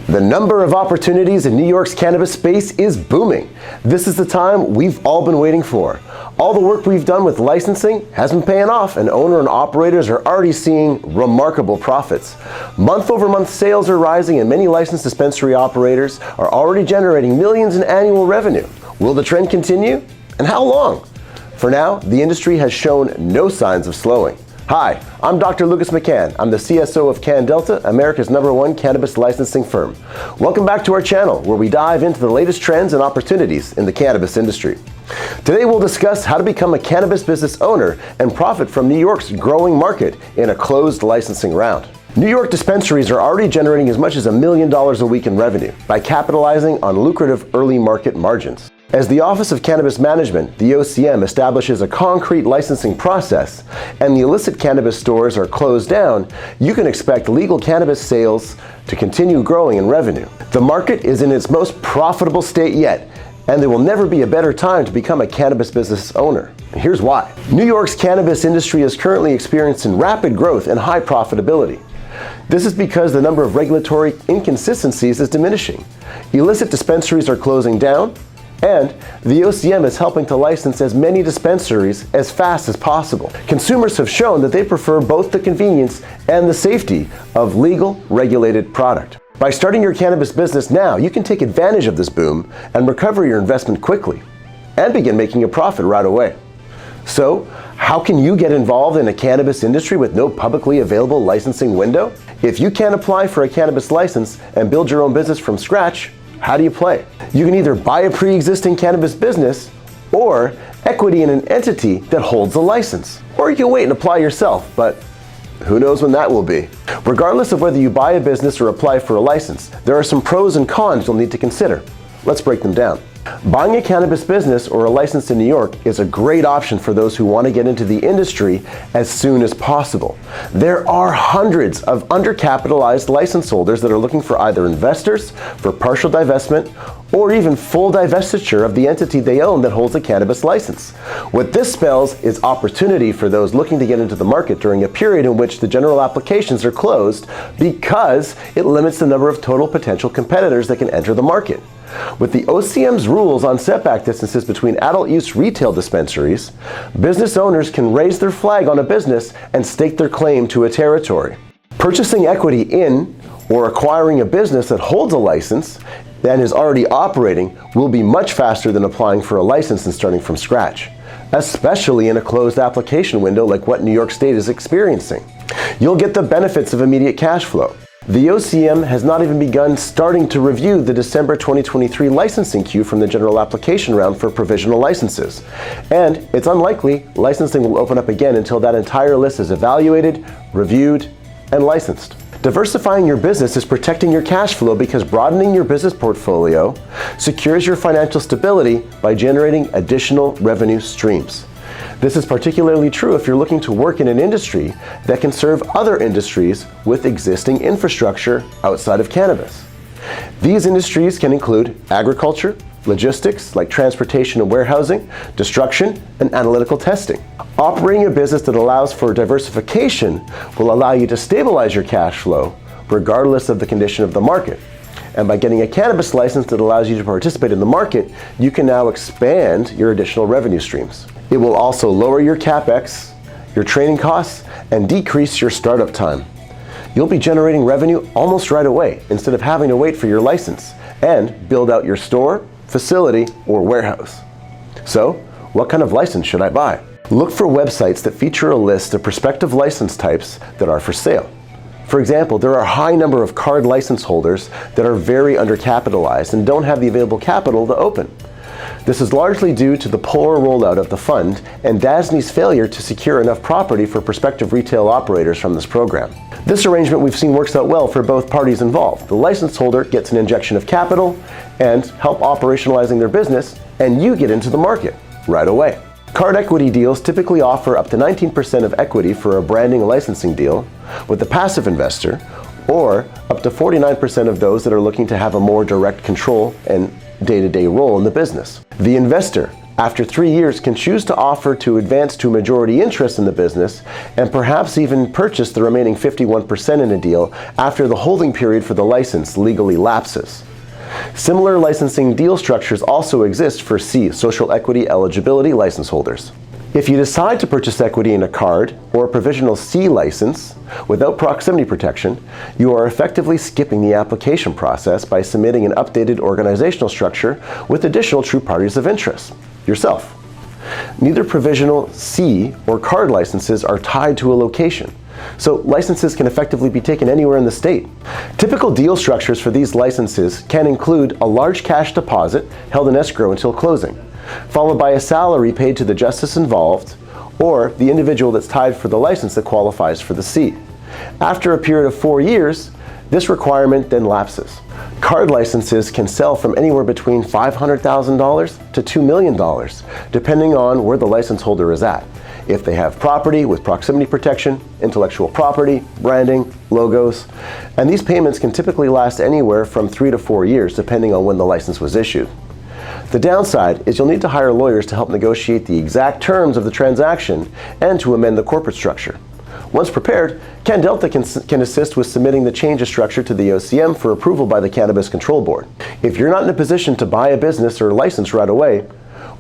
The number of opportunities in New York's cannabis space is booming. This is the time we've all been waiting for. All the work we've done with licensing has been paying off, and owner and operators are already seeing remarkable profits. Month-over-month sales are rising, and many licensed dispensary operators are already generating millions in annual revenue. Will the trend continue? And how long? For now, the industry has shown no signs of slowing. Hi, I'm Dr. Lucas McCann. I'm the CSO of CannDelta, America's #1 cannabis licensing firm. Welcome back to our channel, where we dive into the latest trends and opportunities in the cannabis industry. Today we'll discuss how to become a cannabis business owner and profit from New York's growing market in a closed licensing round. New York dispensaries are already generating as much as $1 million a week in revenue by capitalizing on lucrative early market margins. As the Office of Cannabis Management, the OCM, establishes a concrete licensing process and the illicit cannabis stores are closed down, you can expect legal cannabis sales to continue growing in revenue. The market is in its most profitable state yet, and there will never be a better time to become a cannabis business owner. Here's why. New York's cannabis industry is currently experiencing rapid growth and high profitability. This is because the number of regulatory inconsistencies is diminishing. Illicit dispensaries are closing down, and the OCM is helping to license as many dispensaries as fast as possible. Consumers have shown that they prefer both the convenience and the safety of legal, regulated product. By starting your cannabis business now, you can take advantage of this boom and recover your investment quickly and begin making a profit right away. So, how can you get involved in a cannabis industry with no publicly available licensing window? If you can't apply for a cannabis license and build your own business from scratch, how do you play? You can either buy a pre-existing cannabis business or equity in an entity that holds a license. Or you can wait and apply yourself, but who knows when that will be. Regardless of whether you buy a business or apply for a license, there are some pros and cons you'll need to consider. Let's break them down. Buying a cannabis business or a license in New York is a great option for those who want to get into the industry as soon as possible. There are hundreds of undercapitalized license holders that are looking for either investors for partial divestment or even full divestiture of the entity they own that holds a cannabis license. What this spells is opportunity for those looking to get into the market during a period in which the general applications are closed, because it limits the number of total potential competitors that can enter the market. With the OCM's rules on setback distances between adult use retail dispensaries, business owners can raise their flag on a business and stake their claim to a territory. Purchasing equity in or acquiring a business that holds a license and is already operating will be much faster than applying for a license and starting from scratch, especially in a closed application window like what New York State is experiencing. You'll get the benefits of immediate cash flow. The OCM has not even begun starting to review the December 2023 licensing queue from the general application round for provisional licenses. And it's unlikely licensing will open up again until that entire list is evaluated, reviewed, and licensed. Diversifying your business is protecting your cash flow because broadening your business portfolio secures your financial stability by generating additional revenue streams. This is particularly true if you're looking to work in an industry that can serve other industries with existing infrastructure outside of cannabis. These industries can include agriculture, logistics like transportation and warehousing, destruction, and analytical testing. Operating a business that allows for diversification will allow you to stabilize your cash flow regardless of the condition of the market. And by getting a cannabis license that allows you to participate in the market, you can now expand your additional revenue streams. It will also lower your CapEx, your training costs, and decrease your startup time. You'll be generating revenue almost right away instead of having to wait for your license and build out your store, facility, or warehouse. So, what kind of license should I buy? Look for websites that feature a list of prospective license types that are for sale. For example, there are a high number of card license holders that are very undercapitalized and don't have the available capital to open. This is largely due to the poor rollout of the fund and DASNY's failure to secure enough property for prospective retail operators from this program. This arrangement we've seen works out well for both parties involved. The license holder gets an injection of capital and help operationalizing their business, and you get into the market right away. Card equity deals typically offer up to 19% of equity for a branding and licensing deal with a passive investor, or up to 49% of those that are looking to have a more direct control and day-to-day role in the business. The investor After 3 years, can choose to offer to advance to majority interest in the business and perhaps even purchase the remaining 51% in a deal after the holding period for the license legally lapses. Similar licensing deal structures also exist for C, social equity eligibility license holders. If you decide to purchase equity in a card or a provisional C license without proximity protection, you are effectively skipping the application process by submitting an updated organizational structure with additional true parties of interest, yourself. Neither provisional C or card licenses are tied to a location, so licenses can effectively be taken anywhere in the state. Typical deal structures for these licenses can include a large cash deposit held in escrow until closing, followed by a salary paid to the justice involved or the individual that's tied for the license that qualifies for the C. After a period of 4 years, this requirement then lapses. Card licenses can sell from anywhere between $500,000 to $2 million, depending on where the license holder is at. If they have property with proximity protection, intellectual property, branding, logos, and these payments can typically last anywhere from 3 to 4 years, depending on when the license was issued. The downside is you'll need to hire lawyers to help negotiate the exact terms of the transaction and to amend the corporate structure. Once prepared, CannDelta can assist with submitting the change of structure to the OCM for approval by the Cannabis Control Board. If you're not in a position to buy a business or a license right away,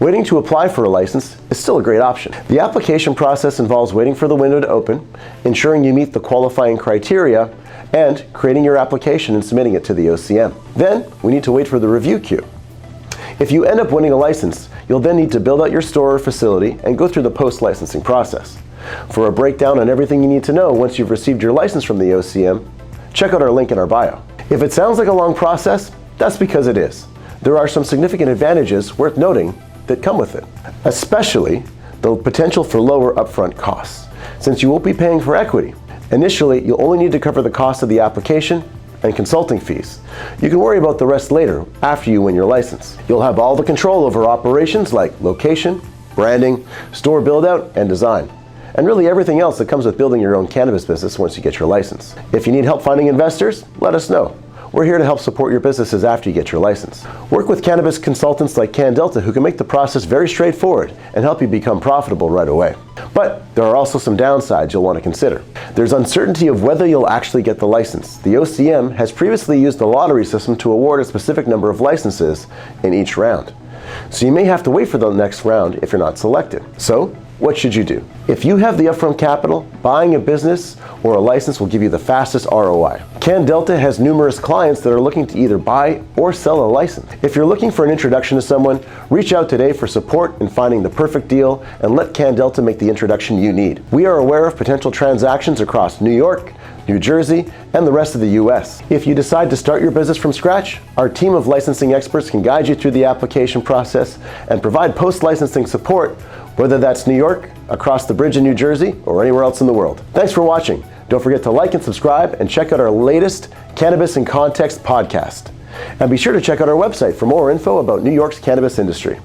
waiting to apply for a license is still a great option. The application process involves waiting for the window to open, ensuring you meet the qualifying criteria, and creating your application and submitting it to the OCM. Then, we need to wait for the review queue. If you end up winning a license, you'll then need to build out your store or facility and go through the post-licensing process. For a breakdown on everything you need to know once you've received your license from the OCM, check out our link in our bio. If it sounds like a long process, that's because it is. There are some significant advantages worth noting that come with it, especially the potential for lower upfront costs, since you won't be paying for equity. Initially, you'll only need to cover the cost of the application and consulting fees. You can worry about the rest later after you win your license. You'll have all the control over operations like location, branding, store build-out, and design, and really everything else that comes with building your own cannabis business once you get your license. If you need help finding investors, let us know. We're here to help support your businesses after you get your license. Work with cannabis consultants like CannDelta who can make the process very straightforward and help you become profitable right away. But there are also some downsides you'll want to consider. There's uncertainty of whether you'll actually get the license. The OCM has previously used the lottery system to award a specific number of licenses in each round. So you may have to wait for the next round if you're not selected. So, what should you do? If you have the upfront capital, buying a business or a license will give you the fastest ROI. CannDelta has numerous clients that are looking to either buy or sell a license. If you're looking for an introduction to someone, reach out today for support in finding the perfect deal and let CannDelta make the introduction you need. We are aware of potential transactions across New York, New Jersey, and the rest of the US. If you decide to start your business from scratch, our team of licensing experts can guide you through the application process and provide post-licensing support, whether that's New York, across the bridge in New Jersey, or anywhere else in the world. Thanks for watching. Don't forget to like and subscribe and check out our latest Cannabis in Context podcast. And be sure to check out our website for more info about New York's cannabis industry.